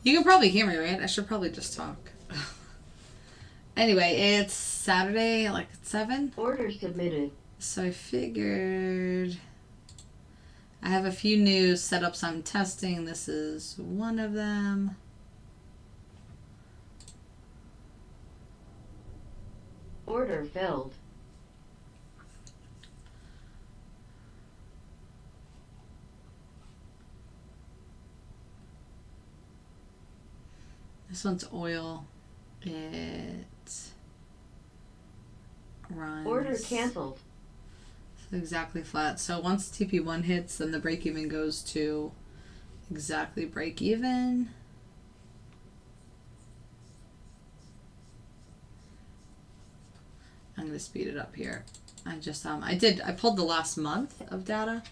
You can probably hear me, right? I should probably just talk. Anyway, it's Saturday, like 7. Order submitted. So I figured I have a few new setups I'm testing. This is one of them. Order filled. This one's oil. It runs. Order canceled. So exactly flat. So once TP1 hits, then the break even goes to exactly break even. I'm going to speed it up here. I pulled the last month of data.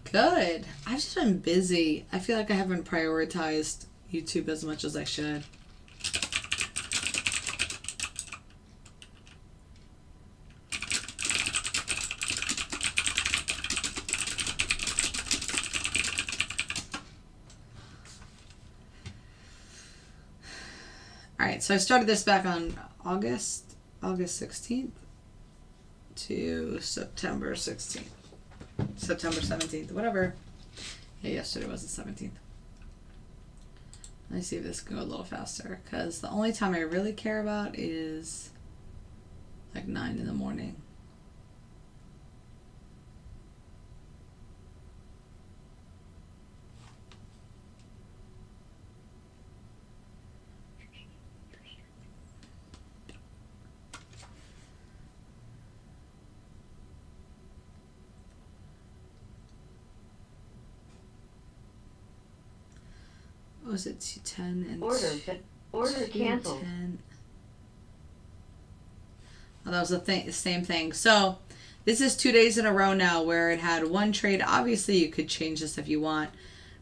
Good. I've just been busy. I feel like I haven't prioritized YouTube as much as I should. Alright, so I started this back on August 16th to September 16th. September 17th, whatever. Yeah, yesterday was the 17th. Let's see if this can go a little faster, because the only time I really care about is like 9 in the morning. What was it? 210 and order canceled. Oh, that was the same thing. So this is 2 days in a row now where it had one trade. Obviously, you could change this if you want,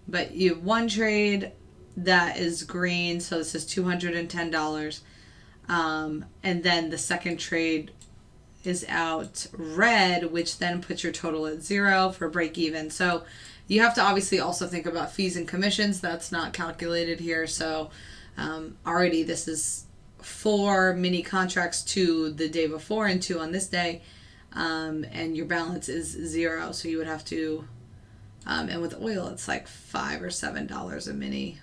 but you have one trade that is green. So this is $210, and then the second trade is out red, which then puts your total at 0 for break even. So you have to obviously also think about fees and commissions. That's not calculated here. So already this is 4 mini contracts, 2 the day before and 2 on this day. And your balance is 0. So you would have to, and with oil, it's like $5 or $7 a mini.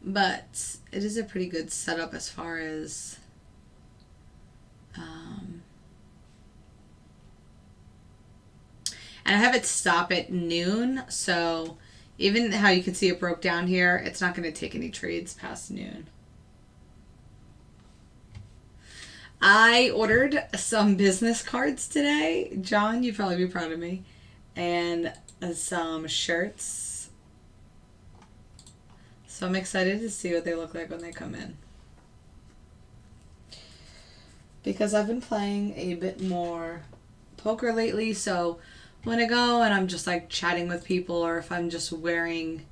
But it is a pretty good setup as far as and I have it stop at noon, so even how you can see it broke down here, it's not going to take any trades past noon. I ordered some business cards today. John, you'd probably be proud of me. And some shirts. So I'm excited to see what they look like when they come in. Because I've been playing a bit more poker lately, so when I go and I'm just like chatting with people, or if I'm just wearing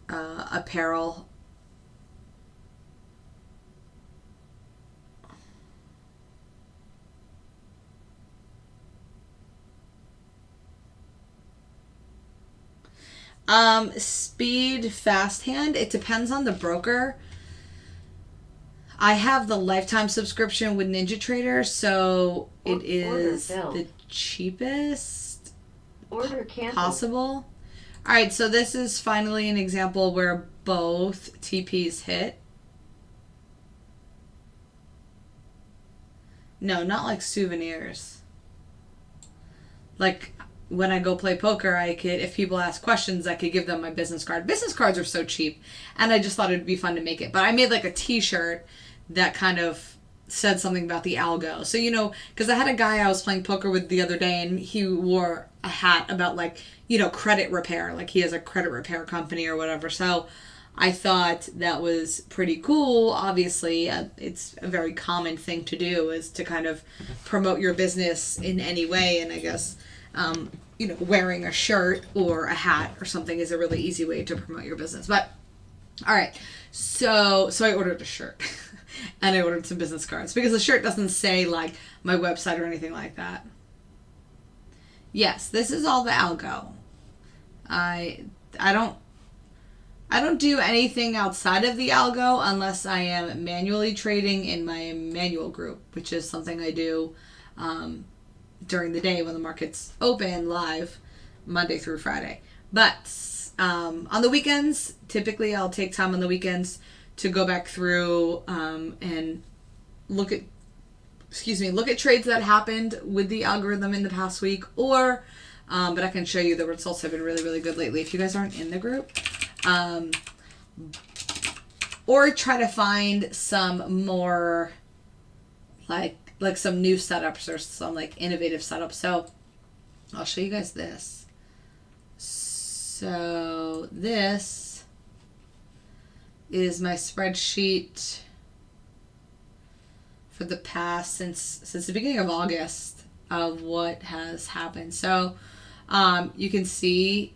apparel, speed, fast hand, it depends on the broker. I have the lifetime subscription with NinjaTrader, so it is the cheapest possible. Alright, so this is finally an example where both TPs hit. No, not like souvenirs. Like when I go play poker, I could, if people ask questions, I could give them my business card. Business cards are so cheap, and I just thought it'd be fun to make it. But I made like a t-shirt that kind of said something about the Algo. So, you know, because I had a guy I was playing poker with the other day, and he wore a hat about, like, you know, credit repair. Like, he has a credit repair company or whatever. So I thought that was pretty cool. Obviously, it's a very common thing to do, is to kind of promote your business in any way. And I guess, wearing a shirt or a hat or something is a really easy way to promote your business. But all right, so I ordered a shirt and I ordered some business cards because the shirt doesn't say like my website or anything like that. Yes, this is all the Algo. I don't do anything outside of the Algo unless I am manually trading in my manual group, which is something I do during the day when the market's open live Monday through Friday. But on the weekends, typically I'll take time on the weekends to go back through and look at trades that happened with the algorithm in the past week, or but I can show you the results have been really, really good lately if you guys aren't in the group. Or try to find some more like some new setups or some like innovative setups. So I'll show you guys this. So this is my spreadsheet for the past since the beginning of August of what has happened. So you can see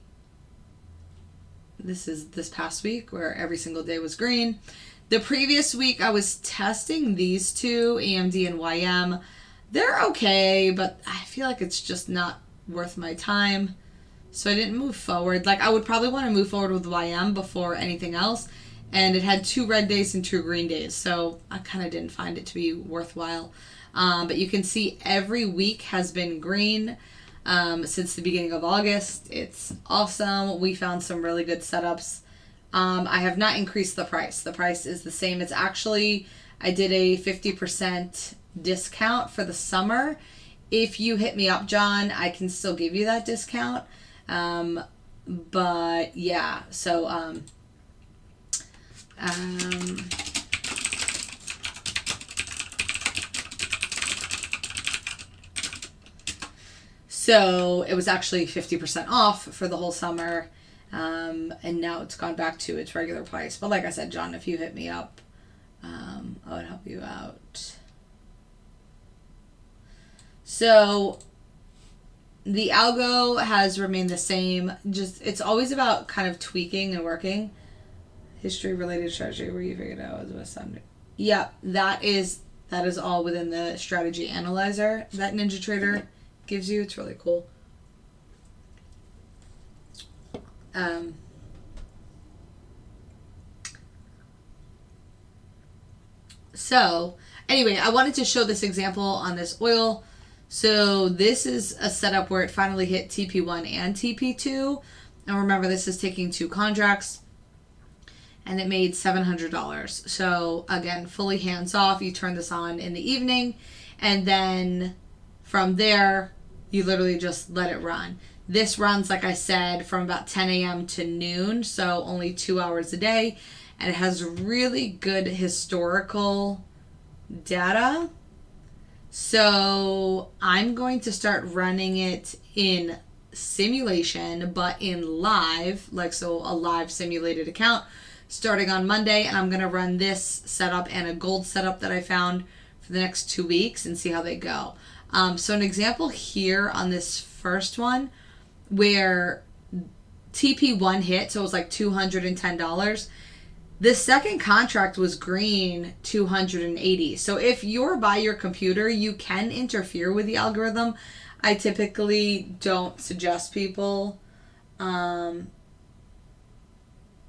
this is this past week where every single day was green. The previous week I was testing these two, AMD and YM. They're okay, but I feel like it's just not worth my time. So I didn't move forward. Like I would probably want to move forward with YM before anything else. And it had 2 red days and 2 green days. So I kind of didn't find it to be worthwhile. But you can see every week has been green since the beginning of August. It's awesome. We found some really good setups. I have not increased the price. The price is the same. It's actually, I did a 50% discount for the summer. If you hit me up, John, I can still give you that discount. But yeah, so so it was actually 50% off for the whole summer, and now it's gone back to its regular price. But like I said, John, if you hit me up, I would help you out. So the algo has remained the same. Just it's always about kind of tweaking and working. History related strategy where you figured out was with Sunday. Yeah, that is all within the strategy analyzer that NinjaTrader gives you. It's really cool. So anyway, I wanted to show this example on this oil. So this is a setup where it finally hit TP1 and TP2. And remember, this is taking 2 contracts. And it made $700. So again, fully hands off. You turn this on in the evening. And then from there, you literally just let it run. This runs, like I said, from about 10 a.m. to noon. So only 2 hours a day. And it has really good historical data. So I'm going to start running it in simulation, but in live, so a live simulated account starting on Monday. And I'm going to run this setup and a gold setup that I found for the next 2 weeks and see how they go. So an example here on this first one where TP1 hit, so it was like $210. The second contract was green, 280. So if you're by your computer, you can interfere with the algorithm. I typically don't suggest people.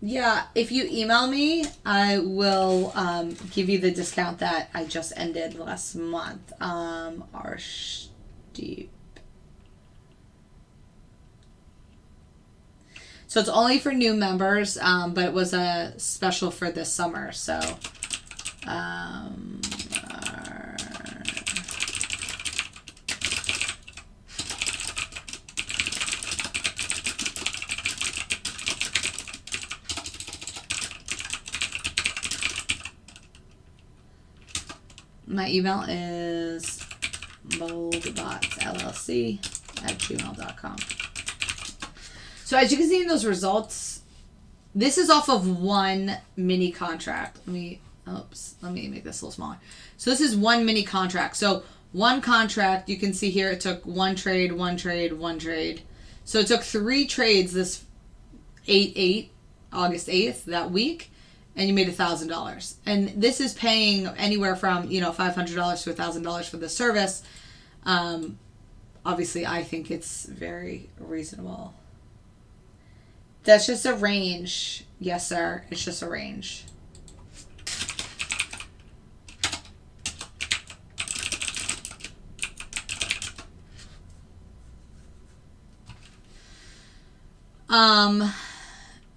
Yeah, if you email me, I will give you the discount that I just ended last month. Arshdeep. So it's only for new members, but it was a special for this summer. So, my email is boldbotsllc@gmail.com. So as you can see in those results, this is off of one mini contract. Let me make this a little smaller. So this is one mini contract. So one contract, you can see here, it took one trade. So it took 3 trades this 8/8, August 8th, that week, and you made $1,000. And this is paying anywhere from, $500 to $1,000 for the service. Obviously, I think it's very reasonable. That's just a range. Yes, sir. It's just a range.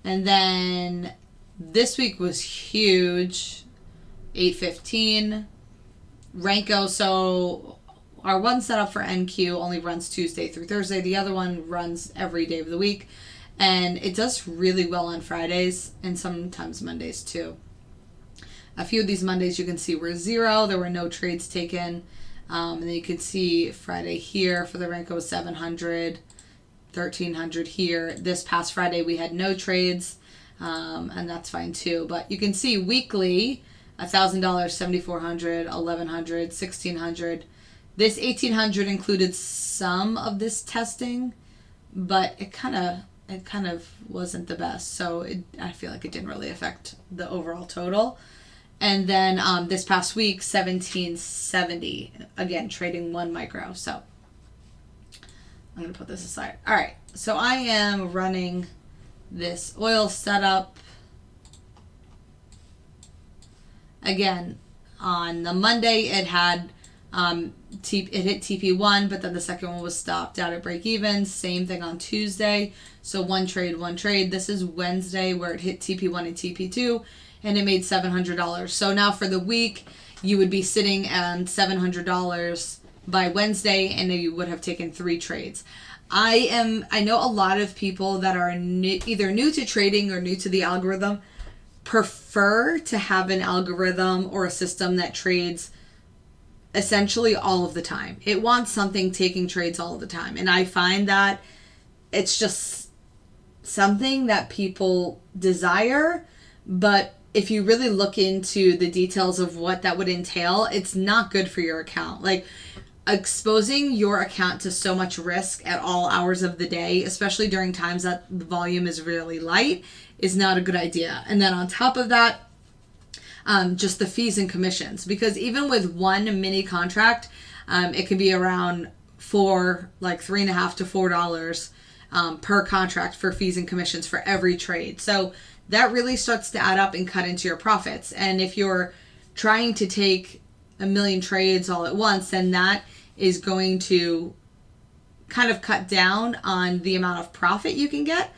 And then this week was huge. 8/15. Renko, so our one setup for NQ only runs Tuesday through Thursday. The other one runs every day of the week. And it does really well on Fridays and sometimes Mondays too. A few of these Mondays you can see were 0. There were no trades taken. And then you can see Friday here for the Renko 700, 1,300 here. This past Friday we had no trades, and that's fine too. But you can see weekly, $1,000, 7,400, 1,100, 1,600. This 1,800 included some of this testing, but it kind of wasn't the best. So I feel like it didn't really affect the overall total. And then this past week, 1,770, again, trading 1 micro. So I'm going to put this aside. All right, so I am running this oil setup. Again, on the Monday, it had it hit TP1, but then the second one was stopped out at break even. Same thing on Tuesday. So one trade. This is Wednesday where it hit TP1 and TP2, and it made $700. So now for the week, you would be sitting at $700 by Wednesday, and you would have taken 3 trades. I know a lot of people that are either new to trading or new to the algorithm prefer to have an algorithm or a system that trades essentially all of the time. It wants something taking trades all of the time. And I find that it's just something that people desire, but if you really look into the details of what that would entail, it's not good for your account. Like, exposing your account to so much risk at all hours of the day, especially during times that the volume is really light, is not a good idea. And then on top of that, just the fees and commissions, because even with one mini contract, it can be around $3.50 to $4 per contract for fees and commissions for every trade. So that really starts to add up and cut into your profits. And if you're trying to take a million trades all at once, then that is going to kind of cut down on the amount of profit you can get.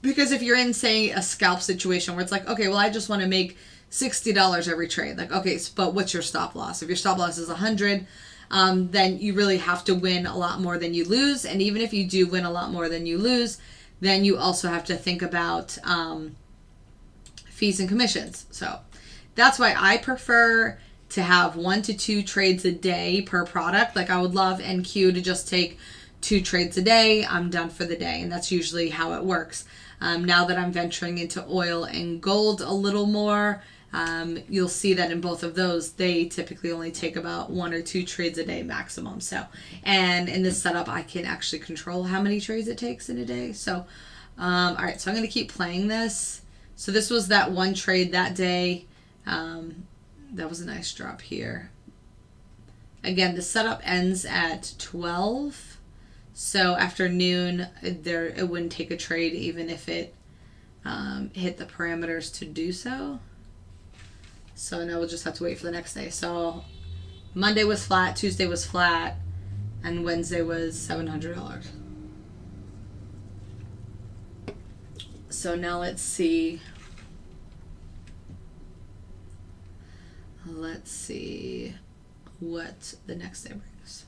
Because if you're in, say, a scalp situation where it's like, okay, well, I just want to make $60 every trade. Like, okay, but what's your stop loss? If your stop loss is 100, then you really have to win a lot more than you lose. And even if you do win a lot more than you lose, then you also have to think about fees and commissions. So that's why I prefer to have 1 to 2 trades a day per product. Like, I would love NQ to just take 2 trades a day. I'm done for the day. And that's usually how it works. Now that I'm venturing into oil and gold a little more, you'll see that in both of those, they typically only take about 1 or 2 trades a day maximum. So, and in this setup, I can actually control how many trades it takes in a day. So, all right, so I'm going to keep playing this. So this was that one trade that day. That was a nice drop here. Again, the setup ends at 12. So after noon, it wouldn't take a trade even if it hit the parameters to do so. So now we'll just have to wait for the next day. So Monday was flat, Tuesday was flat, and Wednesday was $700. So now let's see. Let's see what the next day brings.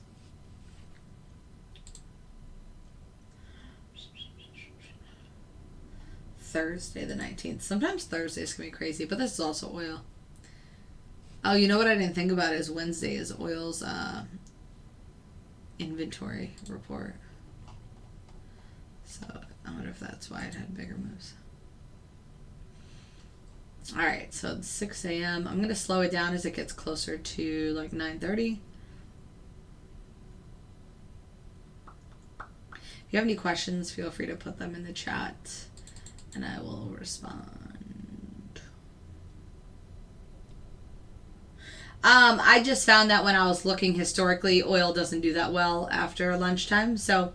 Thursday the 19th. Sometimes Thursdays can be crazy, but this is also oil. Oh, you know what I didn't think about is Wednesday is oil's inventory report. So I wonder if that's why it had bigger moves. All right, so it's 6 a.m. I'm going to slow it down as it gets closer to like 9:30. If you have any questions, feel free to put them in the chat and I will respond. I just found that when I was looking historically, oil doesn't do that well after lunchtime, so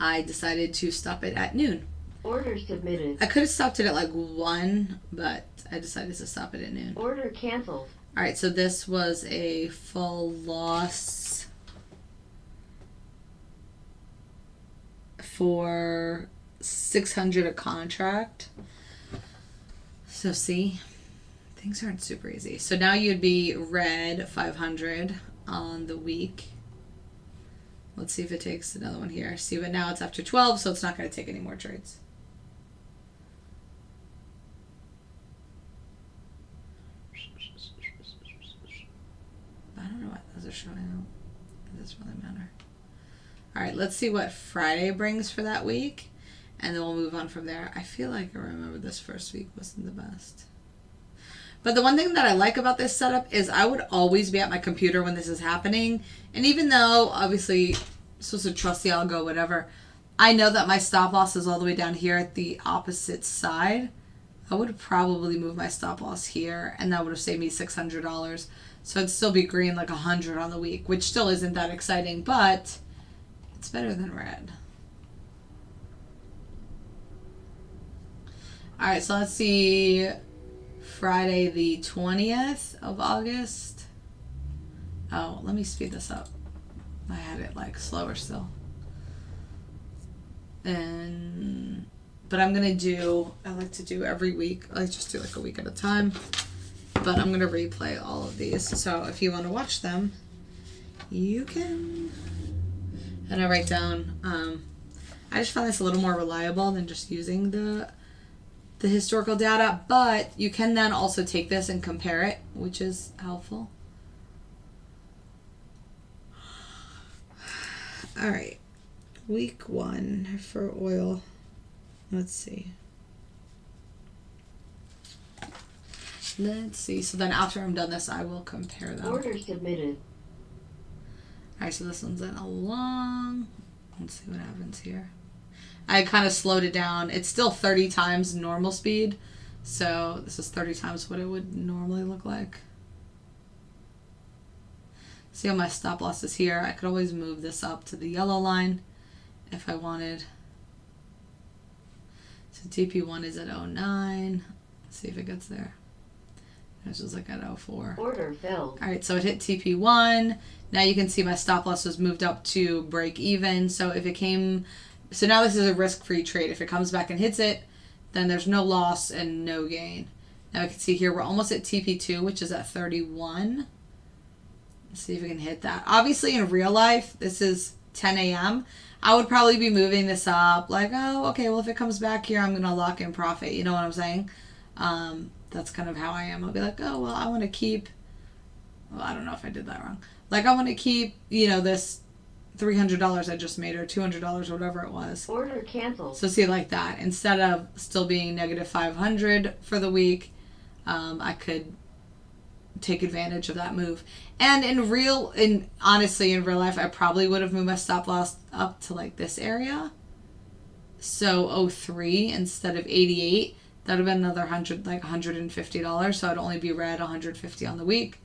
I decided to stop it at noon. Order submitted. I could have stopped it at like 1, but I decided to stop it at noon. Order canceled. All right, so this was a full loss for 600 a contract. So see, things aren't super easy. So now you'd be red 500 on the week. Let's see if it takes another one here. See, but now it's after 12, so it's not going to take any more trades. I don't know why those are showing up. It doesn't really matter. All right, let's see what Friday brings for that week, and then we'll move on from there. I feel like I remember this first week wasn't the best. But the one thing that I like about this setup is I would always be at my computer when this is happening. And even though, obviously, I'm supposed to trust the algo, whatever, I know that my stop loss is all the way down here at the opposite side. I would probably move my stop loss here, and that would have saved me $600. So it'd still be green like 100 on the week, which still isn't that exciting, but it's better than red. All right, so let's see. Friday the 20th of August. Oh, let me speed this up. I had it like slower still. But I'm gonna do, I like to do every week. I just do like a week at a time. But I'm gonna replay all of these. So if you wanna watch them, you can. And I write down, I just find this a little more reliable than just using the historical data, but you can then also take this and compare it, which is helpful. All right, week 1 for oil. Let's see. So then after I'm done this, I will compare them. Order submitted. All right, so this one's in a long. Let's see what happens here. I kind of slowed it down. It's still 30 times normal speed. So this is 30 times what it would normally look like. See how my stop loss is here? I could always move this up to the yellow line if I wanted. So TP1 is at 09. Let's see if it gets there. It's just like at 04. Order filled. All right, so it hit TP1. Now you can see my stop loss was moved up to break even. So if it came... So now this is a risk-free trade. If it comes back and hits it, then there's no loss and no gain. Now we can see here we're almost at TP2, which is at 31. Let's see if we can hit that. Obviously, in real life, this is 10 a.m. I would probably be moving this up like, oh, okay, well, if it comes back here, I'm going to lock in profit. You know what I'm saying? That's kind of how I am. I'll be like, oh, well, I want to keep... Well, I don't know if I did that wrong. Like, I want to keep, you know, this $300 I just made or $200 or whatever it was. Order canceled. So see, like that. Instead of still being negative 500 for the week, I could take advantage of that move. And honestly, in real life, I probably would have moved my stop loss up to like this area. So 03 instead of 88. That would have been another $150. So I'd only be red 150 on the week.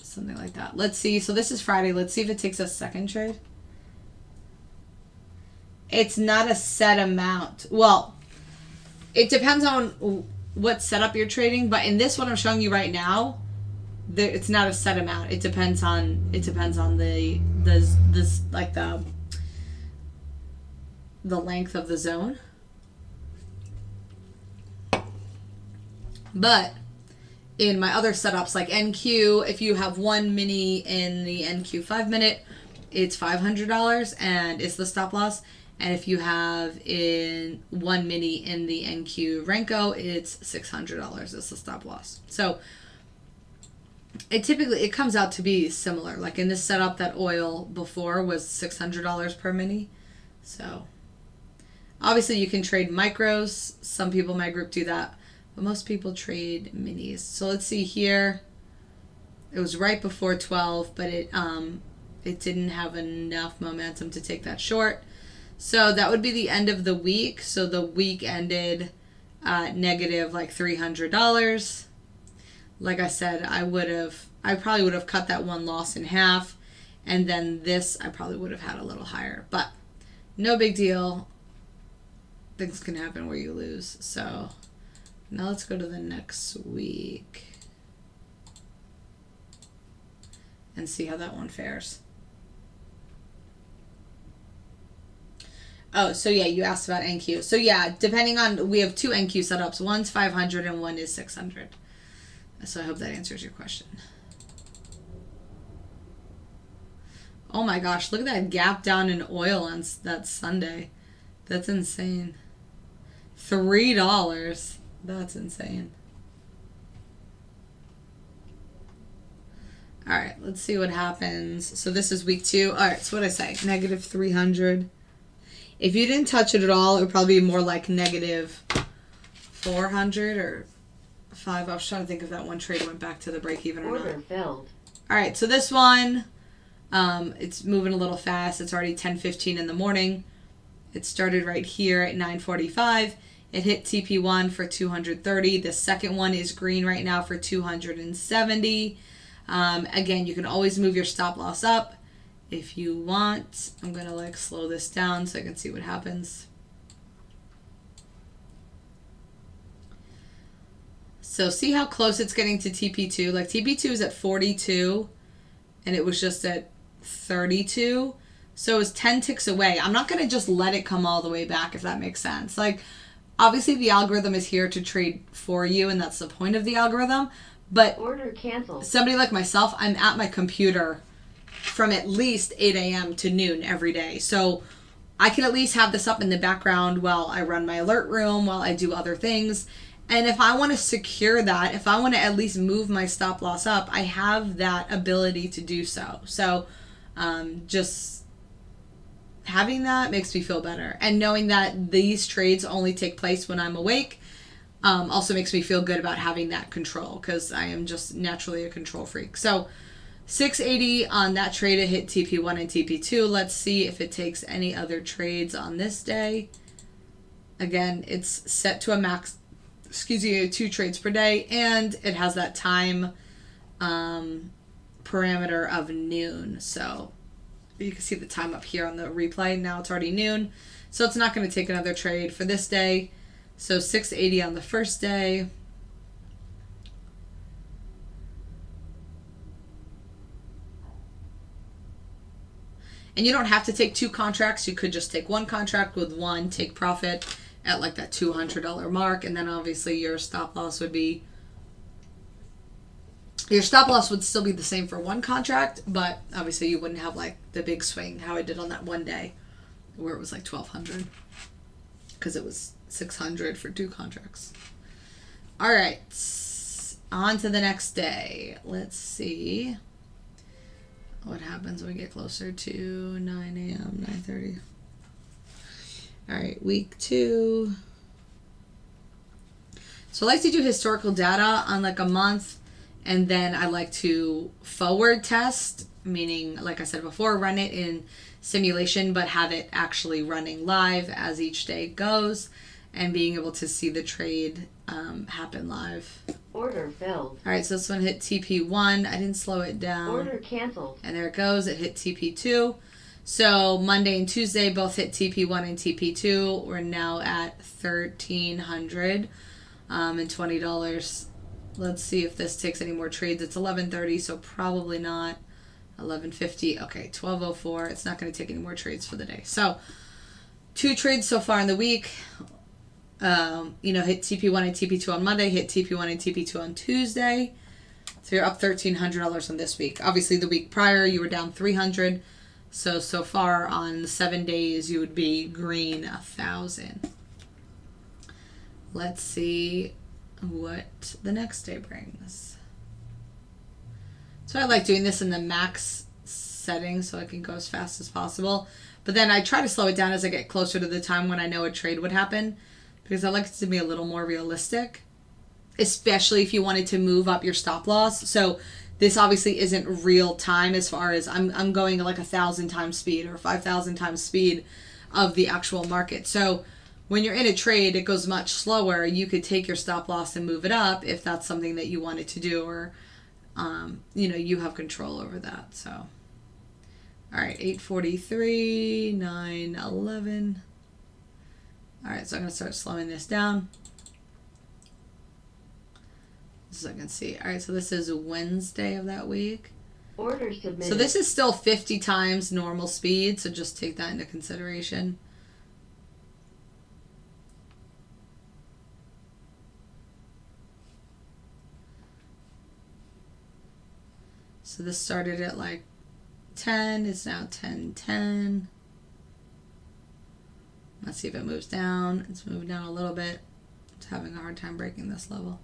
Something like that. Let's see. So this is Friday. Let's see if it takes a second trade. It's not a set amount. Well, it depends on what setup you're trading. But in this one I'm showing you right now, it's not a set amount. It depends on the length of the zone. But in my other setups like NQ, if you have one mini in the NQ 5 minute, it's $500 and it's the stop loss. And if you have in one mini in the NQ Renko, it's $600 is the stop loss. So it comes out to be similar. Like in this setup, that oil before was $600 per mini. So obviously you can trade micros. Some people in my group do that. But most people trade minis. So let's see here. It was right before 12, but it didn't have enough momentum to take that short. So that would be the end of the week. So the week ended negative like $300. Like I said, I probably would have cut that one loss in half, and then this I probably would have had a little higher, but no big deal. Things can happen where you lose. So now let's go to the next week and see how that one fares. Oh, so yeah, you asked about NQ. So yeah, depending on, we have 2 NQ setups. One's 500 and one is 600. So I hope that answers your question. Oh my gosh, look at that gap down in oil on that Sunday. That's insane. $3. That's insane. All right, let's see what happens. So this is week 2. All right, so what did I say? Negative 300. If you didn't touch it at all, it would probably be more like negative 400 or 5. I was trying to think if that one trade went back to the break even or not. Order filled. All right, so this one, it's moving a little fast. It's already 10:15 in the morning. It started right here at 9:45. It hit TP1 for 230. The second one is green right now for 270. Again, you can always move your stop loss up if you want. I'm going to like slow this down so I can see what happens. So see how close it's getting to TP2? Like TP2 is at 42 and it was just at 32. So it was 10 ticks away. I'm not going to just let it come all the way back, if that makes sense. Like, obviously the algorithm is here to trade for you, and that's the point of the algorithm. But order canceled. Somebody like myself, I'm at my computer from at least 8 a.m. to noon every day. So I can at least have this up in the background while I run my alert room, while I do other things. And if I want to secure that, if I want to at least move my stop loss up, I have that ability to do so. So just having that makes me feel better. And knowing that these trades only take place when I'm awake also makes me feel good about having that control, because I am just naturally a control freak. So 680 on that trade, it hit TP1 and TP2. Let's see if it takes any other trades on this day. Again, it's set to a max, 2 trades per day, and it has that time parameter of noon. So you can see the time up here on the replay. Now it's already noon, so it's not going to take another trade for this day. So 680 on the first day. And you don't have to take 2 contracts. You could just take 1 contract with 1 take profit at like that $200 mark, and then obviously your stop loss would be, your stop loss would still be the same for 1 contract, but obviously you wouldn't have like the big swing how I did on that one day where it was like 1,200 because it was 600 for 2 contracts. All right, on to the next day. Let's see what happens when we get closer to 9 a.m., 9:30. All right, week 2. So I like to do historical data on like a month, and then I like to forward test, meaning, like I said before, run it in simulation, but have it actually running live as each day goes, and being able to see the trade happen live. Order filled. All right, so this one hit TP1. I didn't slow it down. Order canceled. And there it goes. It hit TP2. So Monday and Tuesday both hit TP1 and TP2. We're now at $1,300 and $20. Let's see if this takes any more trades. It's 11:30, so probably not. 11:50. Okay, 12:04. It's not going to take any more trades for the day. So 2 trades so far in the week. Hit TP1 and TP2 on Monday, hit TP1 and TP2 on Tuesday. So you're up $1,300 on this week. Obviously, the week prior, you were down $300. So far on 7 days, you would be green 1,000. Let's see what the next day brings. So I like doing this in the max setting so I can go as fast as possible. But then I try to slow it down as I get closer to the time when I know a trade would happen, because I like it to be a little more realistic, especially if you wanted to move up your stop loss. So this obviously isn't real time as far as I'm going like 1,000 times speed or 5,000 times speed. of the actual market. So when you're in a trade, it goes much slower. You could take your stop loss and move it up if that's something that you wanted to do, or you have control over that. So, all right, 8:43, 9:11. All right, so I'm going to start slowing this down so I can see. All right, so this is Wednesday of that week. Order submitted. So this is still 50 times normal speed, so just take that into consideration. So this started at like 10. It's now 10:10. Let's see if it moves down. It's moving down a little bit. It's having a hard time breaking this level.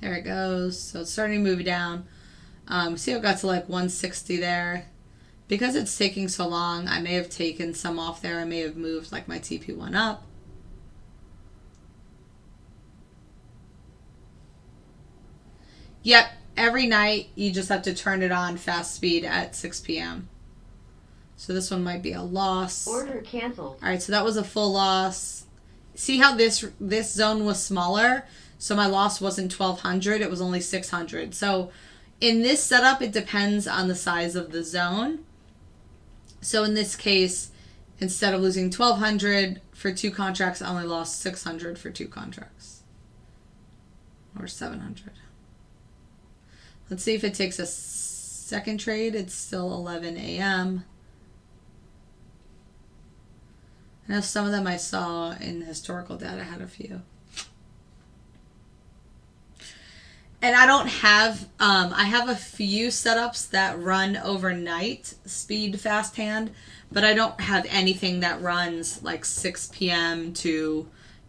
There it goes. So it's starting to move down. See, it got to like 160 there. Because it's taking so long, I may have taken some off there. I may have moved like my TP1 up. Yep, every night you just have to turn it on fast speed at 6 p.m. So this one might be a loss. Order canceled. All right, so that was a full loss. See how this zone was smaller? So my loss wasn't 1,200, it was only 600. So in this setup, it depends on the size of the zone. So in this case, instead of losing 1,200 for 2 contracts, I only lost 600 for 2 contracts. Or 700. Let's see if it takes a second trade. It's still 11 a.m. I know some of them I saw in historical data had a few. And I don't have, I have a few setups that run overnight, speed fast hand, but I don't have anything that runs like 6 p.m. to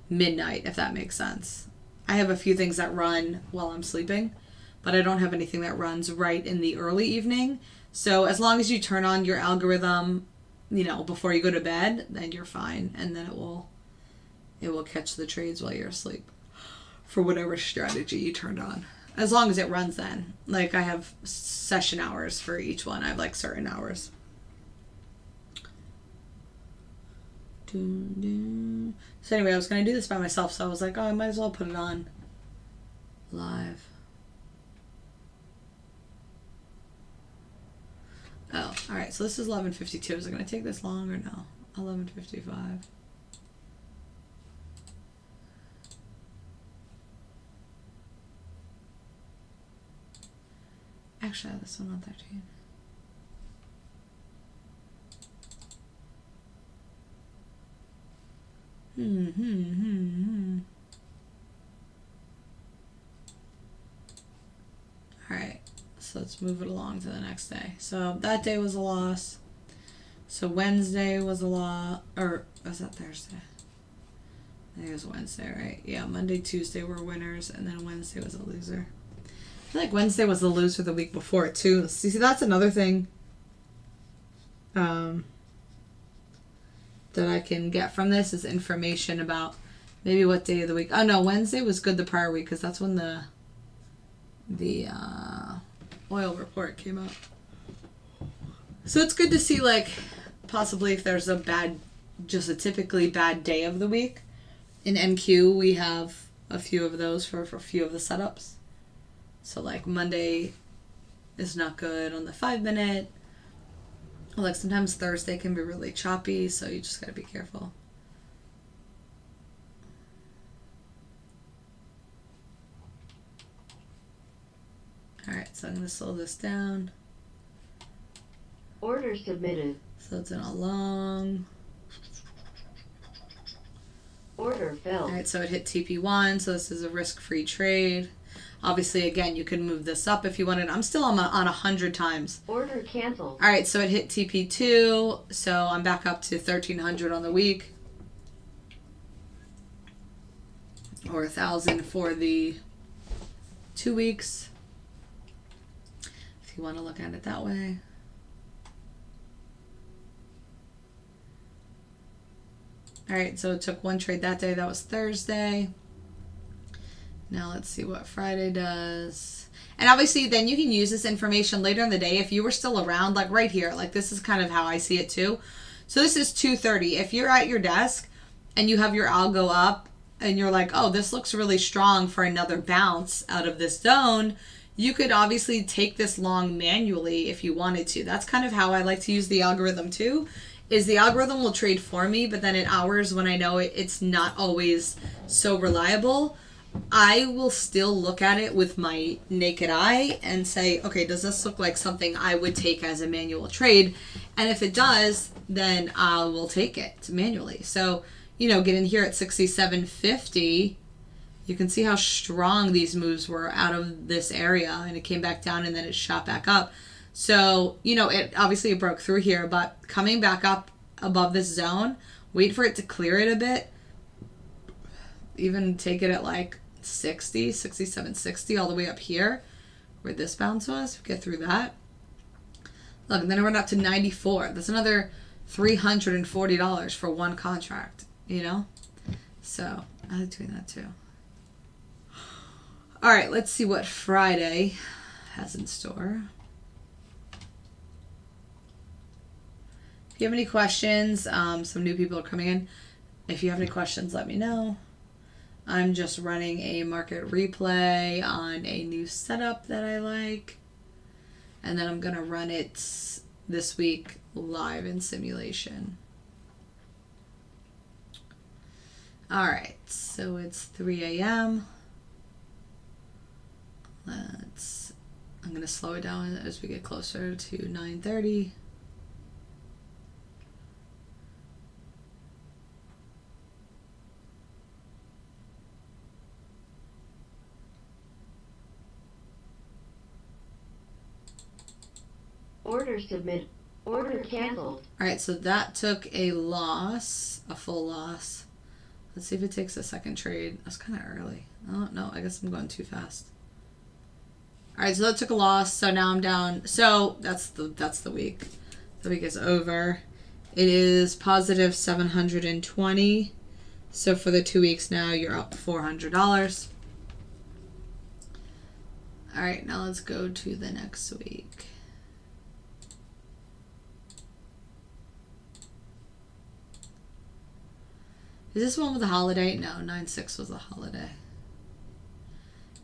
midnight, if that makes sense. I have a few things that run while I'm sleeping, but I don't have anything that runs right in the early evening. So as long as you turn on your algorithm, before you go to bed, then you're fine. And then it will catch the trades while you're asleep for whatever strategy you turned on. As long as it runs then. Like I have session hours for each one. I have like certain hours. So anyway, I was going to do this by myself. So I was like, oh, I might as well put it on live. Oh, all right. So this is 11:52. Is it going to take this long or no? 11:55. Actually, I have this one on 13. All right. So let's move it along to the next day. So that day was a loss. So Wednesday was a loss. Or was that Thursday? I think it was Wednesday, right? Yeah, Monday, Tuesday were winners, and then Wednesday was a loser. I feel like Wednesday was the loser the week before, too. See, that's another thing that I can get from this is information about maybe what day of the week. Oh, no, Wednesday was good the prior week because that's when the oil report came out. So it's good to see, like, possibly if there's just a typically bad day of the week. In NQ, we have a few of those for a few of the setups. So, like, Monday is not good on the 5-minute. Like, sometimes Thursday can be really choppy, so you just gotta be careful. Alright, so I'm gonna slow this down. Order submitted. So it's in a long. Order filled. Alright, so it hit TP1, so this is a risk-free trade. Obviously, again, you can move this up if you wanted. I'm still on 100 times. Order canceled. All right, so it hit TP2, so I'm back up to 1,300 on the week. Or 1,000 for the 2 weeks. If you want to look at it that way. All right, so it took one trade that day. That was Thursday. Now let's see what Friday does. And obviously then you can use this information later in the day if you were still around, like right here. Like this is kind of how I see it too. So this is 2:30. If you're at your desk and you have your algo up and you're like, oh, this looks really strong for another bounce out of this zone, you could obviously take this long manually if you wanted to. That's kind of how I like to use the algorithm too, is the algorithm will trade for me, but then in hours when I know it's not always so reliable, I will still look at it with my naked eye and say, okay, does this look like something I would take as a manual trade? And if it does, then I will take it manually. So, you know, get in here at 67.50. You can see how strong these moves were out of this area, and it came back down and then it shot back up. So, you know, it obviously it broke through here, but coming back up above this zone, wait for it to clear it a bit. Even take it at like 60, 67, 60, all the way up here where this bounce was. Get through that. Look, and then it went up to 94. That's another $340 for one contract, you know? So I like doing that too. All right, let's see what Friday has in store. If you have any questions, some new people are coming in. If you have any questions, let me know. I'm just running a market replay on a new setup that I like. And then I'm going to run it this week live in simulation. All right, so it's 3 a.m. I'm going to slow it down as we get closer to 9:30. Order submit. Order canceled. All right, so that took a loss, a full loss. Let's see if it takes a second trade. That's kind of early. Oh, no, I guess I'm going too fast. All right, so that took a loss. So now I'm down. So that's the week. The week is over. It is positive 720. So for the 2 weeks now, you're up $400. All right, now let's go to the next week. Is this one with a holiday? No, 9/6 was a holiday.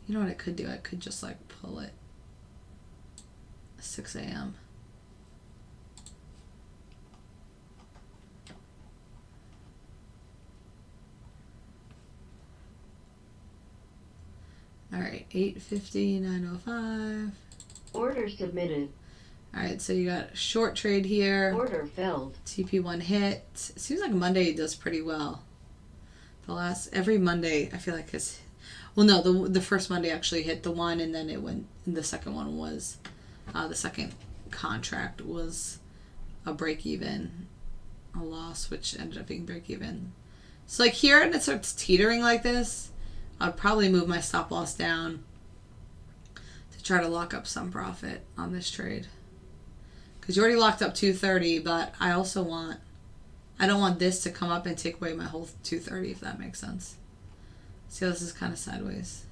You know what I could do? I could just like pull it. 6 a.m. All right, 8:50, 9:05. Order submitted. All right, so you got a short trade here. Order filled. TP1 hit. It seems like Monday does pretty well. Every Monday I feel like it's, well, no, the first Monday actually hit the one, and then it went. The second one was, the second contract was a break even, a loss, which ended up being break even. So like here, and it starts teetering like this, I'd probably move my stop loss down to try to lock up some profit on this trade. Because you already locked up 230, but I don't want this to come up and take away my whole 230, if that makes sense. See how this is kind of sideways.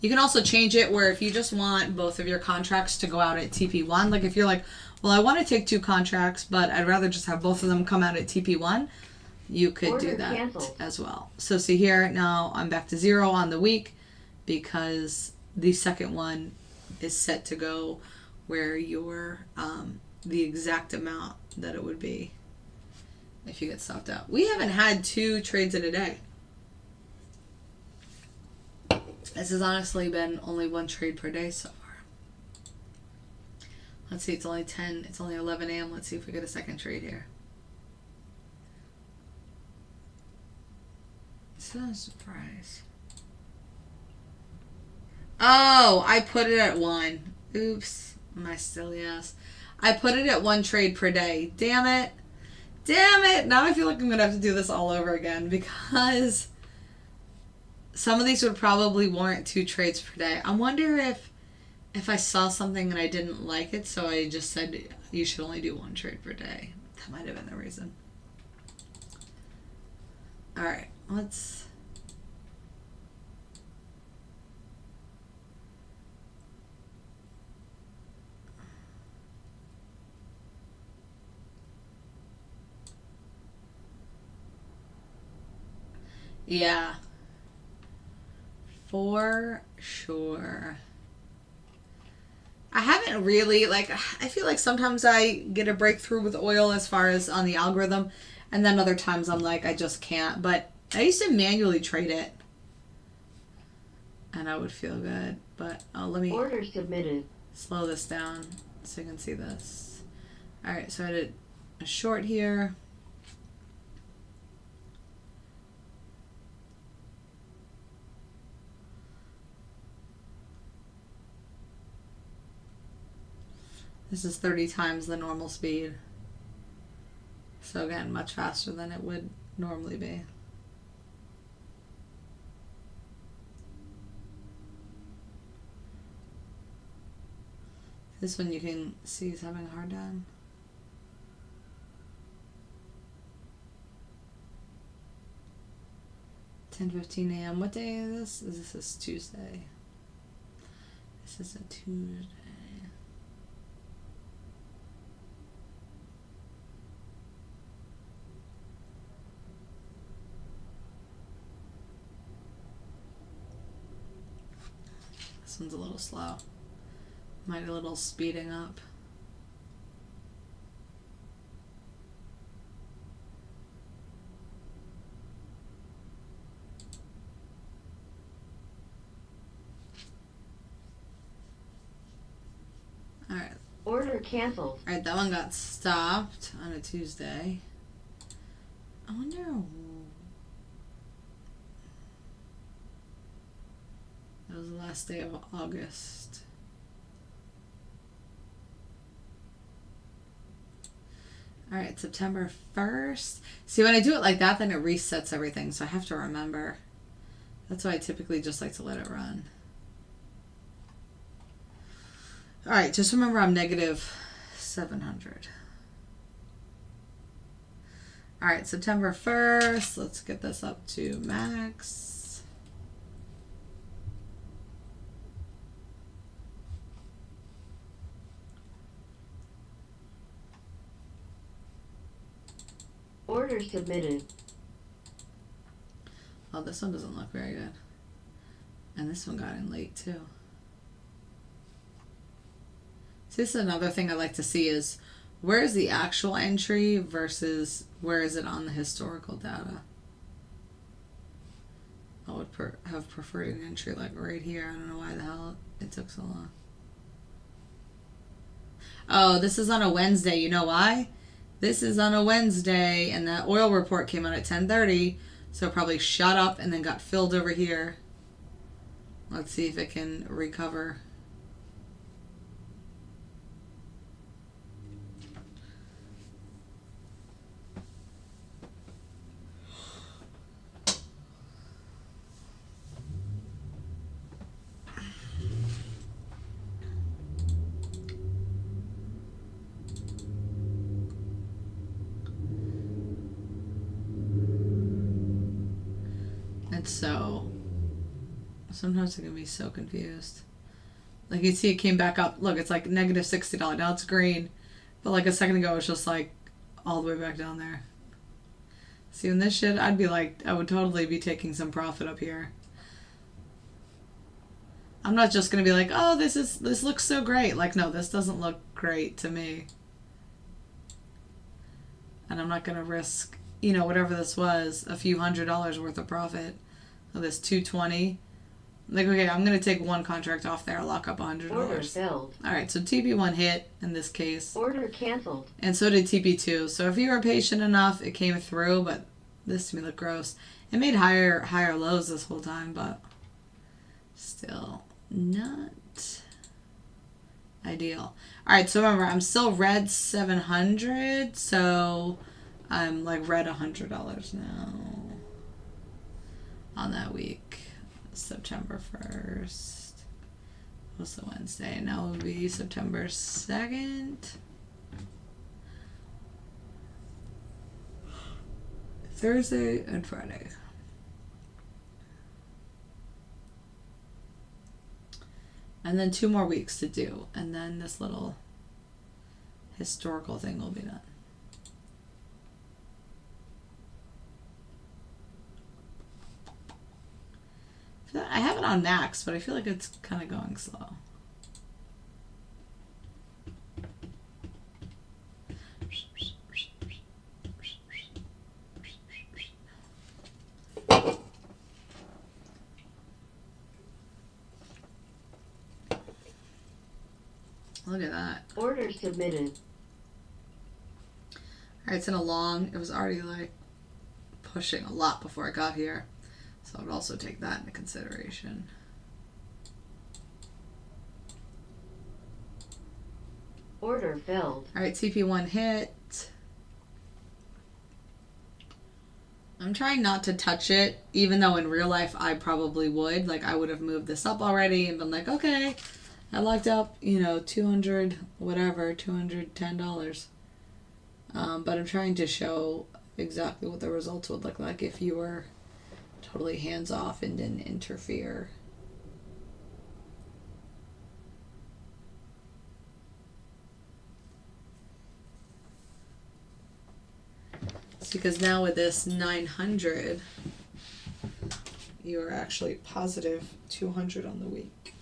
You can also change it where if you just want both of your contracts to go out at TP1, like if you're like, well, I want to take 2 contracts, but I'd rather just have both of them come out at TP1, you could Order do that canceled. as well. So see here, now I'm back to 0 on the week because the second one is set to go where your the exact amount that it would be if you get stopped out. We haven't had 2 trades in a day. This has honestly been only 1 trade per day so far. Let's see, it's only 11 a.m. Let's see if we get a second trade here. It's not a surprise. Oh, I put it at 1. Oops, my silly ass. I put it at 1 trade per day. Damn it. Damn it. Now I feel like I'm going to have to do this all over again because some of these would probably warrant 2 trades per day. I wonder if I saw something and I didn't like it, so I just said you should only do 1 trade per day. That might have been the reason. All right, let's... Yeah. For sure. I haven't really, like, I feel like sometimes I get a breakthrough with oil as far as on the algorithm, and then other times I'm like, I just can't. But I used to manually trade it, and I would feel good. But let me Order submitted. slow this down so you can see this. All right, so I did a short here. This is 30 times the normal speed. So again, much faster than it would normally be. This one you can see is having a hard time. $10:15 a.m. What day is this? This is Tuesday. This is a Tuesday. This one's a little slow. Might be a little speeding up. All right. Order canceled. All right, that one got stopped on a Tuesday. I wonder. That was the last day of August. All right, September 1st. See, when I do it like that, then it resets everything, so I have to remember. That's why I typically just like to let it run. All right, just remember I'm negative 700. All right, September 1st. Let's get this up to max. Order submitted. Oh, this one doesn't look very good. And this one got in late too. So this is another thing I like to see is where is the actual entry versus where is it on the historical data? I would have preferred an entry like right here. I don't know why the hell it took so long. Oh, this is on a Wednesday. You know why? This is on a Wednesday, and the oil report came out at 10:30, so it probably shot up and then got filled over here. Let's see if it can recover. So sometimes I can be so confused. Like you see it came back up. Look, it's like negative $60. Now it's green. But like a second ago it was just like all the way back down there. See, in this shit, I'd be like, I would totally be taking some profit up here. I'm not just gonna be like, oh, this looks so great. Like, no, this doesn't look great to me. And I'm not gonna risk, whatever this was, a few $100s worth of profit. This 220. Like, okay, I'm going to take one contract off there. I'll lock up $100. Order filled. All right, so TP1 hit in this case. Order canceled. And so did TP2. So if you were patient enough, it came through, but this to me looked gross. It made higher lows this whole time, but still not ideal. All right, so remember, I'm still red 700, so I'm like red $100 now. On that week, September 1st. What's the Wednesday? Now it will be September 2nd. Thursday and Friday. And then 2 more weeks to do. And then this little historical thing will be done. on max, but I feel like it's kind of going slow. Look at that. Order submitted. Alright, it's in a long. It was already like pushing a lot before I got here. So I would also take that into consideration. Order filled. Alright, TP1 hit. I'm trying not to touch it, even though in real life I probably would. Like, I would have moved this up already and been like, okay, I locked up, you know, $200, whatever, $210. But I'm trying to show exactly what the results would look like if you were totally hands off and didn't interfere. See, because now with this 900, you are actually positive 200 on the week.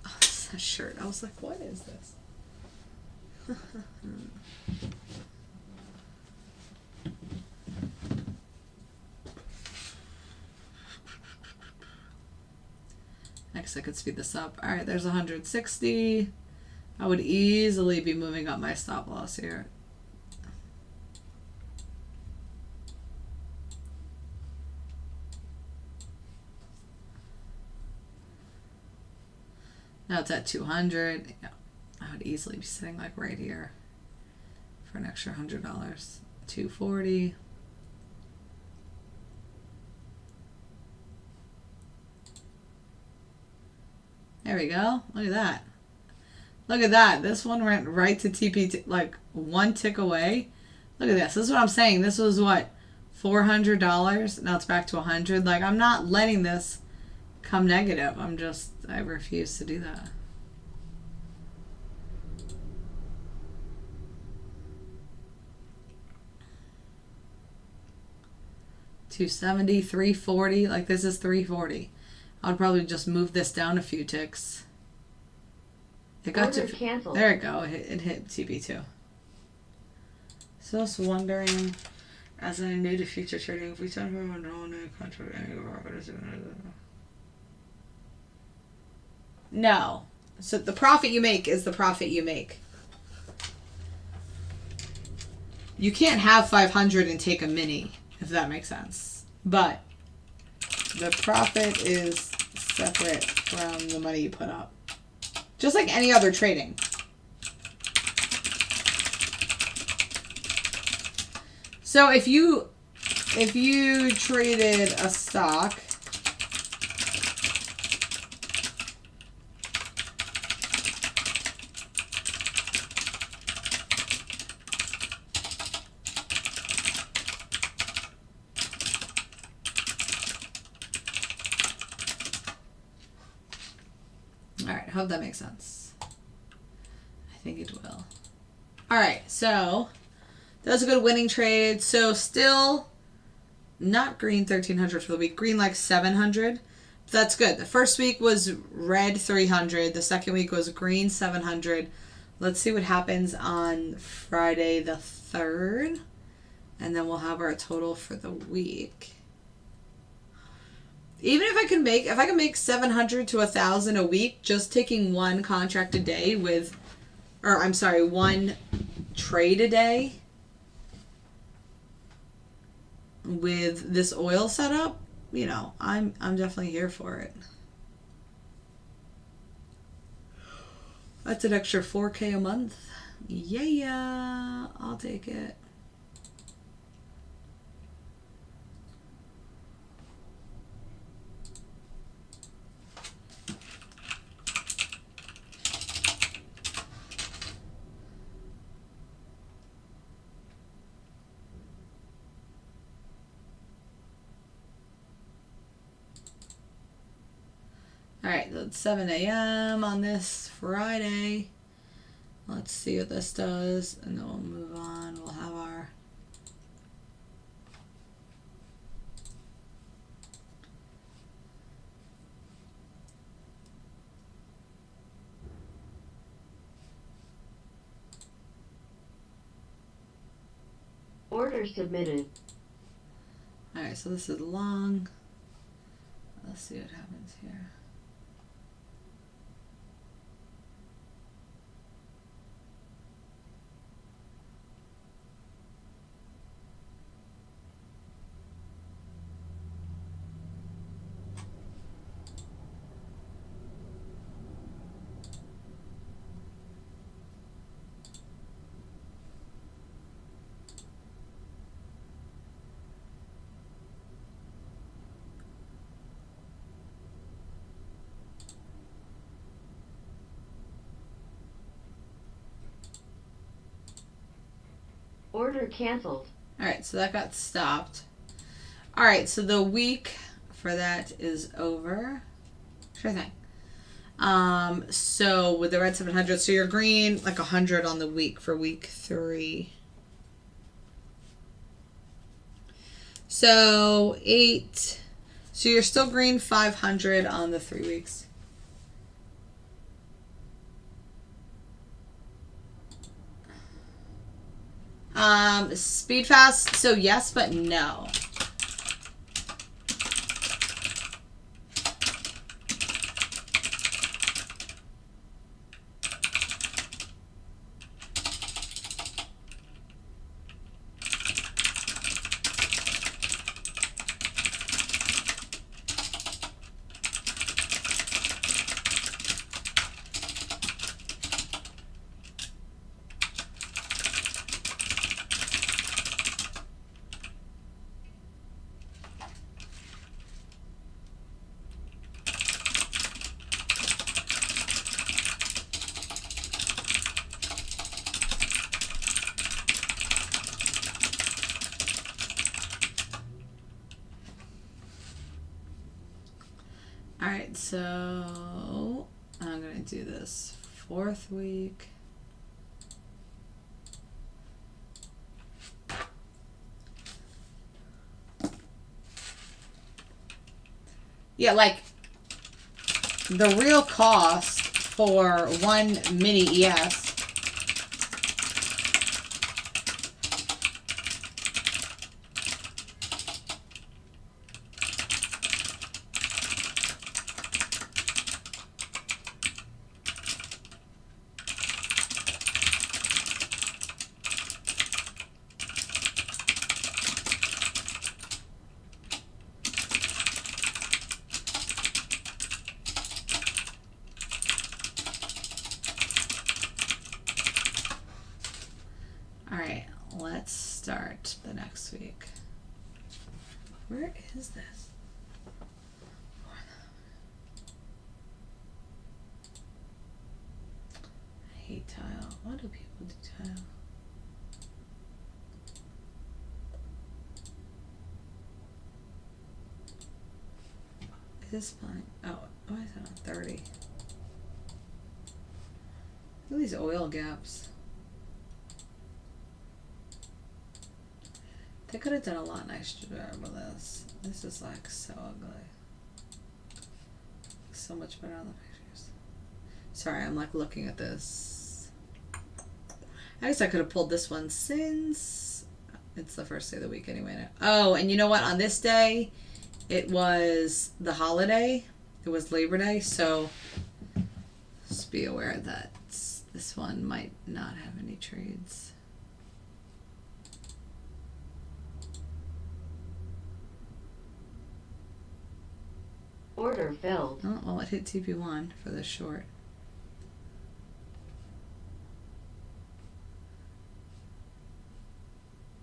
Oh, this is a shirt. I was like, what is this? Next, I could speed this up. All right, there's 160. I would easily be moving up my stop loss here. Now it's at 200. Yeah, I would easily be sitting like right here for an extra $100. 240. There we go. Look at that. Look at that. This one went right to TP, like one tick away. Look at this. This is what I'm saying. This was what? $400. Now it's back to 100. Like, I'm not letting this come negative. I refuse to do that. $270, $340. Like, this is $340. I would probably just move this down a few ticks. It got Order to canceled. There it go. It hit TP2. So I was wondering, as I new to future trading, if we send her a new contract, no. So the profit you make is the profit you make. You can't have 500 and take a mini, if that makes sense. But the profit is separate from the money you put up. Just like any other trading. So if you traded a stock, alright, I hope that makes sense. I think it will. Alright, so that was a good winning trade. So still not green 1,300 for the week. Green like 700. That's good. The first week was red 300. The second week was green 700. Let's see what happens on Friday the 3rd. And then we'll have our total for the week. Even if I can make 700 to 1,000 a week, just taking one contract a day with, or I'm sorry, one trade a day with this oil setup, you know, I'm definitely here for it. That's an extra 4K a month. Yeah, I'll take it. All right, it's 7 a.m. on this Friday. Let's see what this does, and then we'll move on. We'll have our Order submitted. All right, so this is long. Let's see what happens here. Order canceled. All right, so that got stopped. All right, so the week for that is over. Sure thing. So with the red 700, so you're green like 100 on the week for week 3. So 8. So you're still green 500 on the 3 weeks. Speed fast, so yes, but no. All right, so I'm going to do this 4th week. Yeah, like the real cost for one mini ES All right, let's start the next week. Where is this? I hate tile. Why do people do tile? Is this fine? Oh, why is that on 30? Look at these oil gaps. They could have done a lot nicer job with this. This is like so ugly. So much better on the pictures. Sorry, I'm like looking at this. I guess I could have pulled this one since it's the first day of the week anyway. Oh, and you know what? On this day, it was the holiday. It was Labor Day, so just be aware that this one might not have any trades. Order filled. Oh, well, it hit TP1 for this short.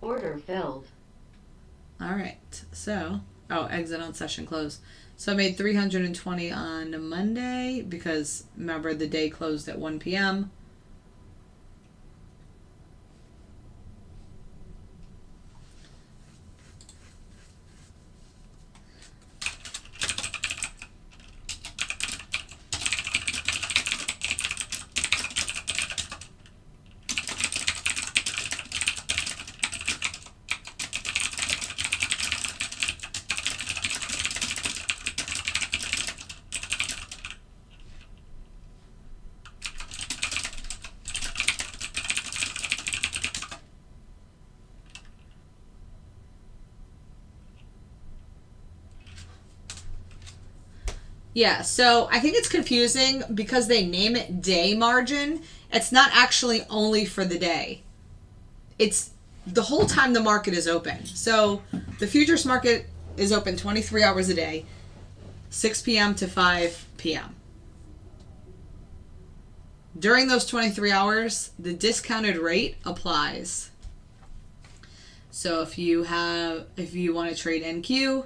Order filled. All right, so, oh, exit on session close. So I made 320 on Monday because remember the day closed at 1 p.m. Yeah, so I think it's confusing because they name it day margin. It's not actually only for the day. It's the whole time the market is open. So the futures market is open 23 hours a day, 6 p.m. to 5 p.m. During those 23 hours, the discounted rate applies. So if you want to trade NQ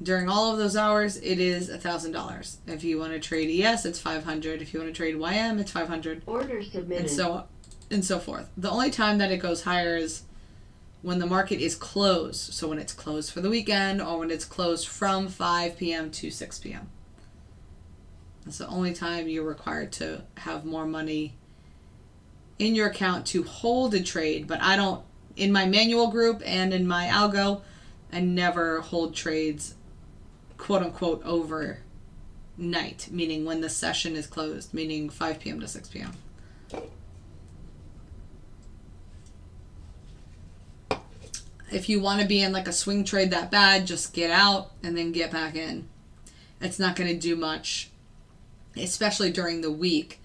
during all of those hours, it is $1,000. If you want to trade ES, it's $500. If you want to trade YM, it's $500. Order submitted. And so forth. The only time that it goes higher is when the market is closed. So when it's closed for the weekend or when it's closed from 5 p.m. to 6 p.m. That's the only time you're required to have more money in your account to hold a trade. But I don't, in my manual group and in my algo, I never hold trades, quote unquote, overnight, meaning when the session is closed, meaning 5 p.m. to 6 p.m. If you want to be in like a swing trade that bad, just get out and then get back in. It's not going to do much, especially during the week,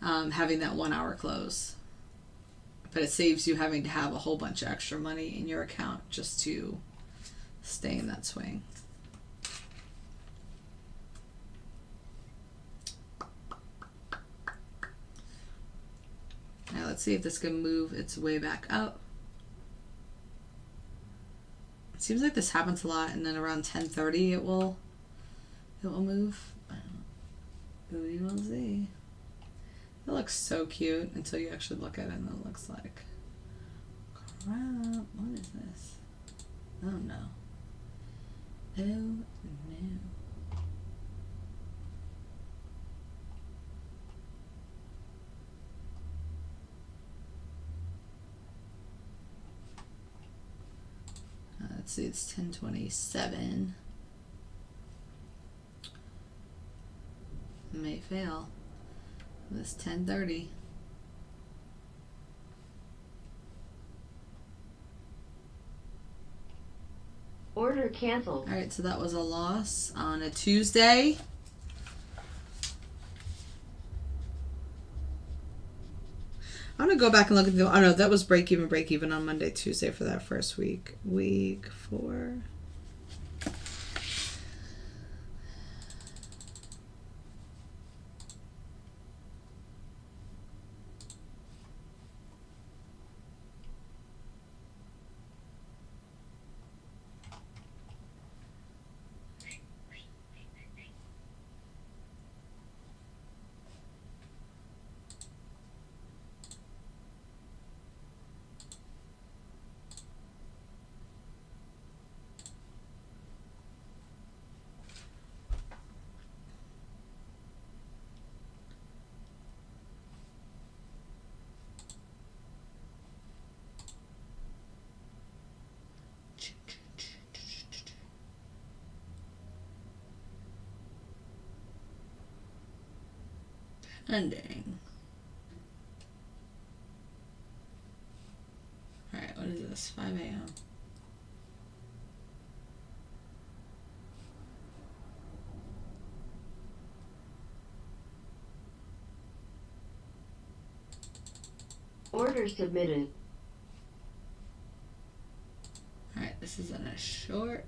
having that 1 hour close. But it saves you having to have a whole bunch of extra money in your account just to stay in that swing. Now let's see if this can move its way back up. It seems like this happens a lot, and then around 10:30 it will move. We will see. It looks so cute until you actually look at it, and it looks like crap. What is this? Oh no. Oh no. Let's see, it's 10:27. May fail. It's 10:30. Order canceled. All right, so that was a loss on a Tuesday. I'm gonna go back and look at the. Oh no, that was break even on Monday, Tuesday for that first week. Week 4. Ending. All right, what is this? 5 a.m. Order submitted. All right, this is in a short.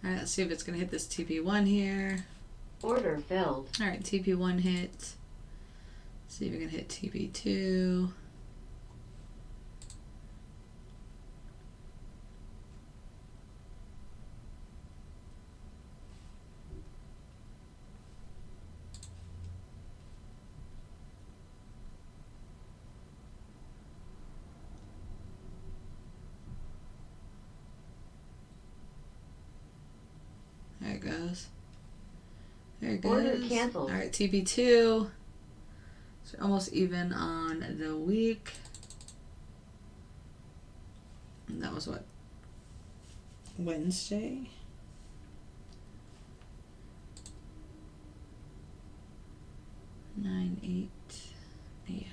All right, let's see if it's going to hit this TP1 here. Order filled. All right, TP1 hit. See if we can hit TP2. goes. There it goes. Order canceled. All right, TP2. So almost even on the week. And that was what? Wednesday? Nine, 8. Yeah.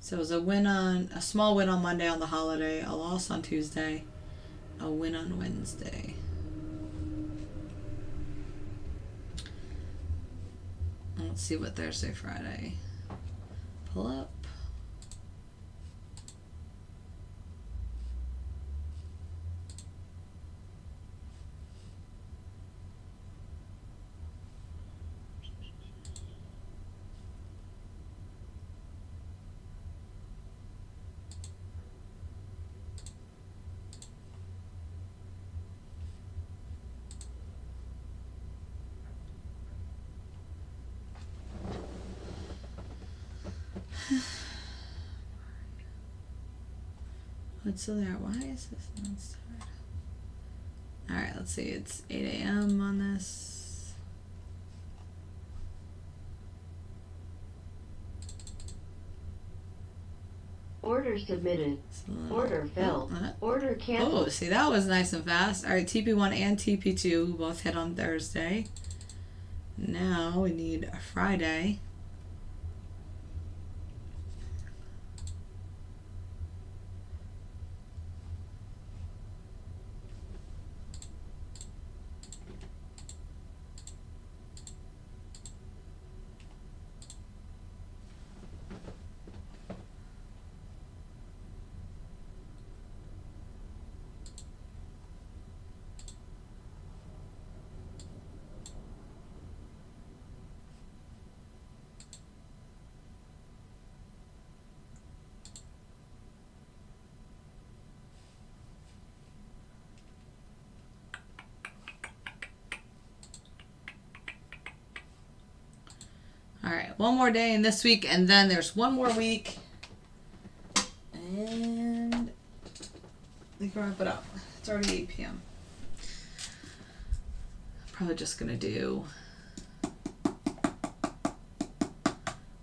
So it was a small win on Monday on the holiday, a loss on Tuesday, a win on Wednesday. Let's see what Thursday, Friday. Pull up. What's still there? Why is this not started? Alright, let's see. It's 8 a.m. on this. Order submitted. Order filled. Order canceled. Oh, see, that was nice and fast. Alright, TP1 and TP2 both hit on Thursday. Now we need a Friday. Alright, one more day in this week, and then there's one more week. And we can wrap it up. It's already 8 p.m. Probably just going to do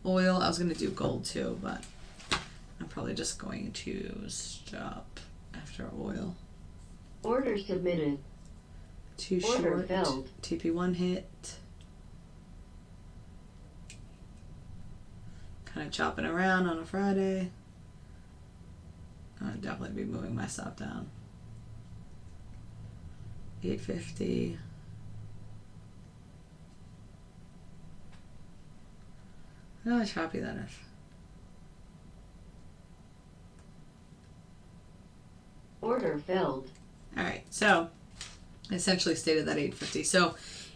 oil. I was going to do gold too, but I'm probably just going to stop after oil. Order submitted. Too Order short. filled. TP1 hit. Kind of chopping around on a Friday. I'll definitely be moving my stop down. 850. Look how choppy that is. Order filled. Alright, so essentially stayed at that 850. So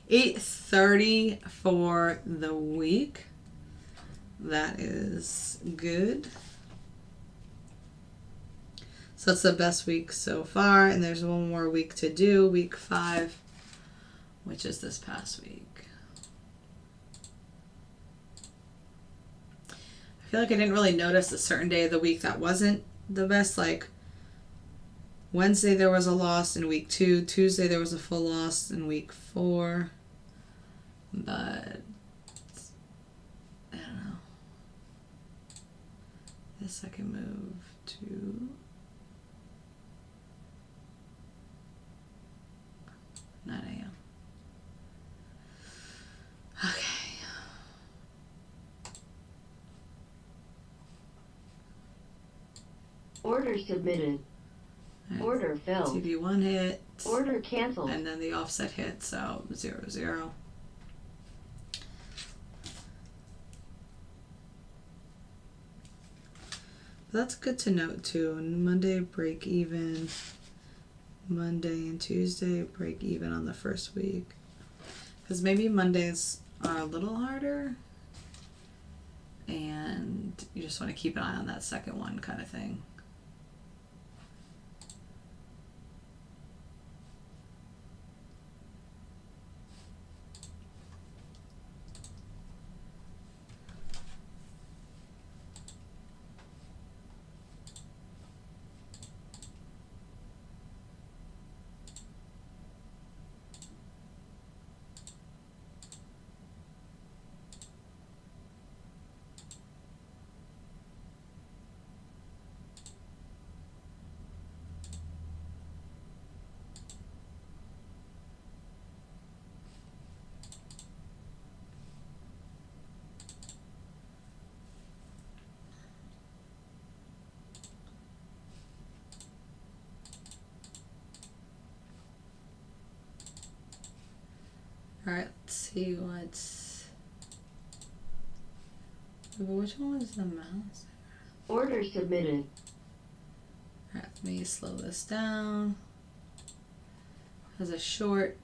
830 for the week. That is good. So it's the best week so far, and there's one more week to do, week 5, which is this past week. I feel like I didn't really notice a certain day of the week that wasn't the best. Like Wednesday there was a loss in week 2, Tuesday there was a full loss in week 4, but I don't know. This I can move to 9 a.m. Okay. Order submitted. Order filled. TP1 hit. Order canceled. And then the offset hit, so 0, 0. That's good to note too. Monday break even. Monday and Tuesday break even on the first week. Because maybe Mondays are a little harder. And you just want to keep an eye on that second one kind of thing. Alright, let's see what's... Which one was the mouse? Order submitted. Alright, let me slow this down. As a short.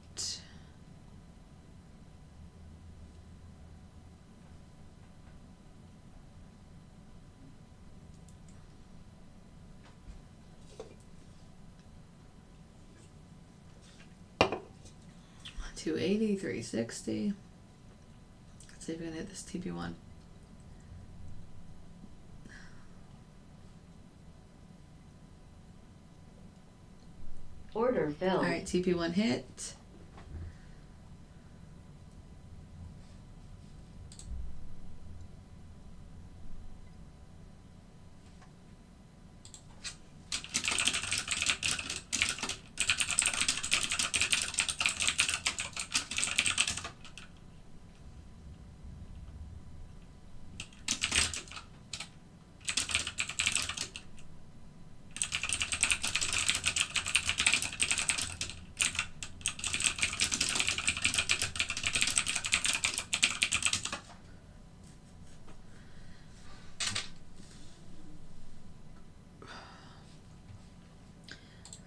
$280, $360. Let's see if we can hit this TP1. Order filled. Alright, TP1 hit.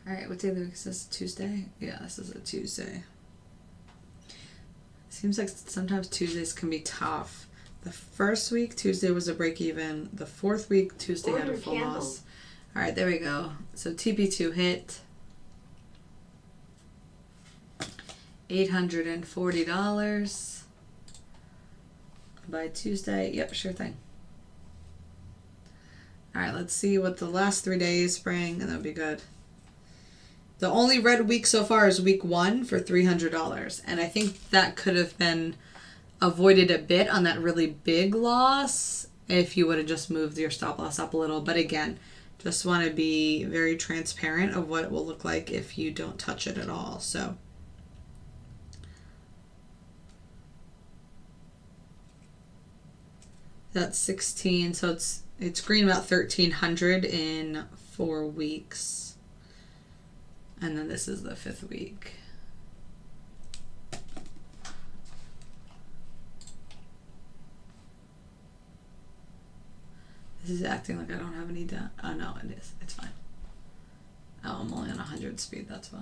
Alright, what day of the week is this? Tuesday? Yeah, this is a Tuesday. Seems like sometimes Tuesdays can be tough. The first week, Tuesday was a break even. The fourth week, Tuesday had a full loss. Alright, there we go. So TP2 hit. $840 by Tuesday. Yep, sure thing. Alright, let's see what the last 3 days bring, and that'll be good. The only red week so far is week 1 for $300. And I think that could have been avoided a bit on that really big loss if you would have just moved your stop loss up a little. But again, just want to be very transparent of what it will look like if you don't touch it at all. So that's 16. So it's green about 1,300 in 4 weeks. And then this is the 5th week. This is acting like I don't have any data. Oh no, it is. It's fine. Oh, I'm only on 100 speed, that's why.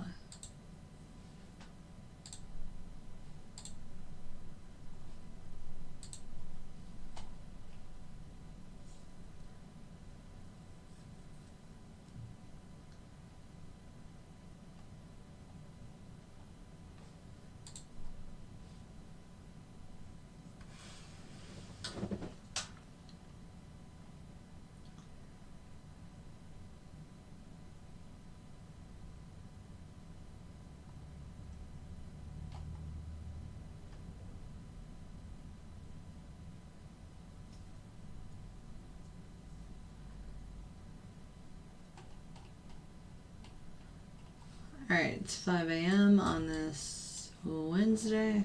Alright, it's 5 a.m. on this Wednesday.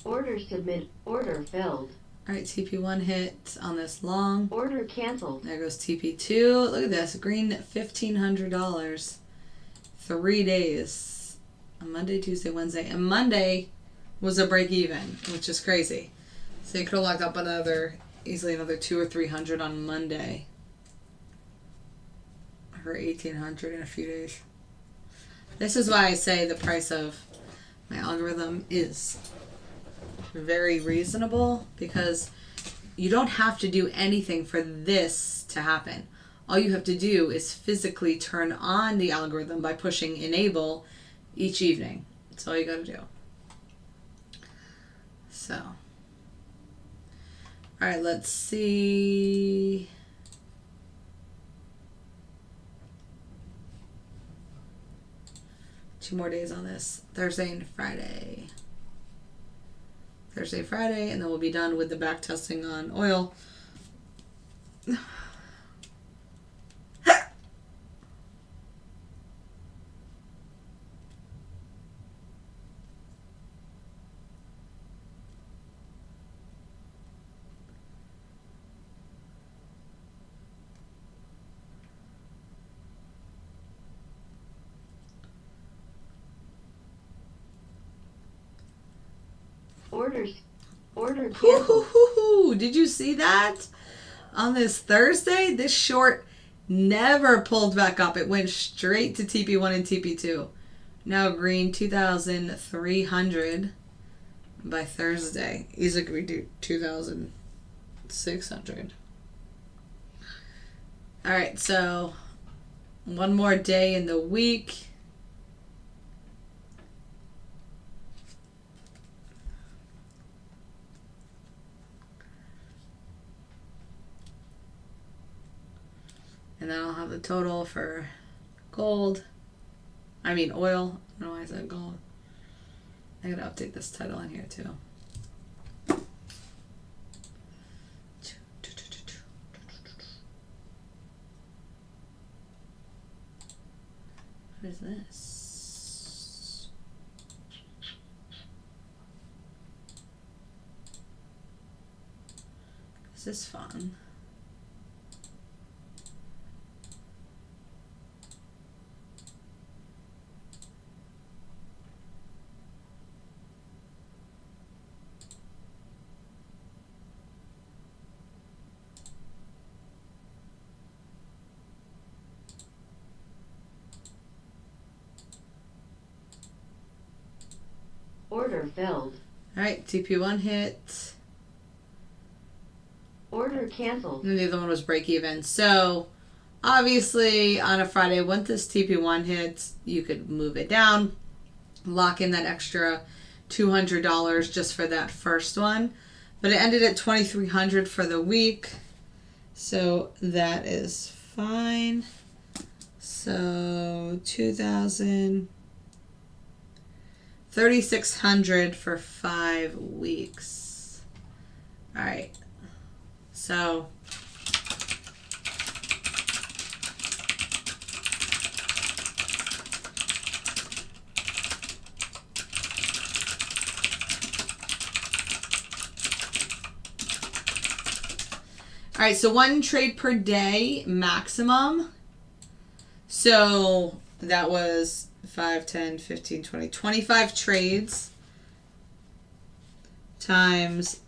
Order submit. Order filled. Alright, TP1 hit on this long. Order canceled. There goes TP2. Look at this. Green $1,500. 3 days. On Monday, Tuesday, Wednesday. And Monday was a break even, which is crazy. So you could have locked up easily another 200 or 300 on Monday. For 1,800 in a few days. This is why I say the price of my algorithm is very reasonable, because you don't have to do anything for this to happen. All you have to do is physically turn on the algorithm by pushing enable each evening. That's all you got to do. So, all right, let's see. Two more days on this. Thursday and Friday. Thursday, Friday, and then we'll be done with the back testing on oil. Order canceled. Woo-hoo-hoo-hoo. Did you see that? On this Thursday, this short never pulled back up. It went straight to TP1 and TP2. Now green 2,300 by Thursday. Easily could do 2,600. All right, so one more day in the week. And then I'll have the total for gold. I mean oil. I don't know why I said gold. I gotta update this title in here too. What is this? This is fun. Order filled. All right, TP1 hit. Order canceled. And the other one was break even. So obviously on a Friday, once this TP1 hits, you could move it down, lock in that extra $200 just for that first one. But it ended at $2,300 for the week. So that is fine. So 3,600 for 5 weeks. All right. So all right, so 1 trade per day maximum. So that was 5, 10, 15, 20, 25 trades times,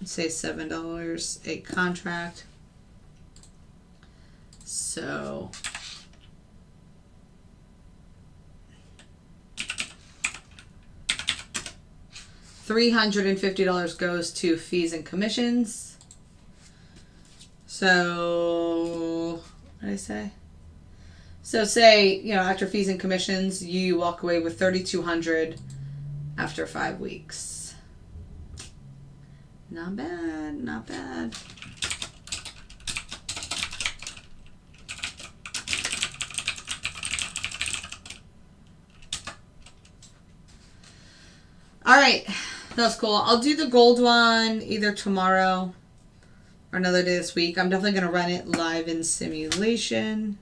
let's say $7 a contract. So $350 goes to fees and commissions. So what did I say? So say, after fees and commissions, you walk away with $3,200 after 5 weeks. Not bad, not bad. All right, that was cool. I'll do the gold one either tomorrow or another day this week. I'm definitely going to run it live in simulation.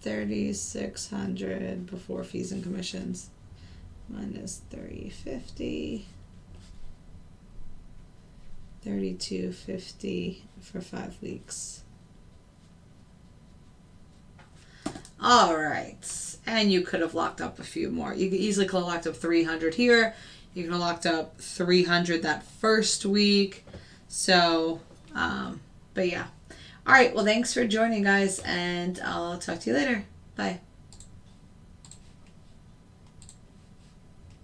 3,600 before fees and commissions minus 350. 3,250 for 5 weeks. All right, and you could have locked up a few more. You could easily could have locked up 300 here. You could have locked up 300 that first week. So, but yeah. All right, well, thanks for joining, guys, and I'll talk to you later. Bye.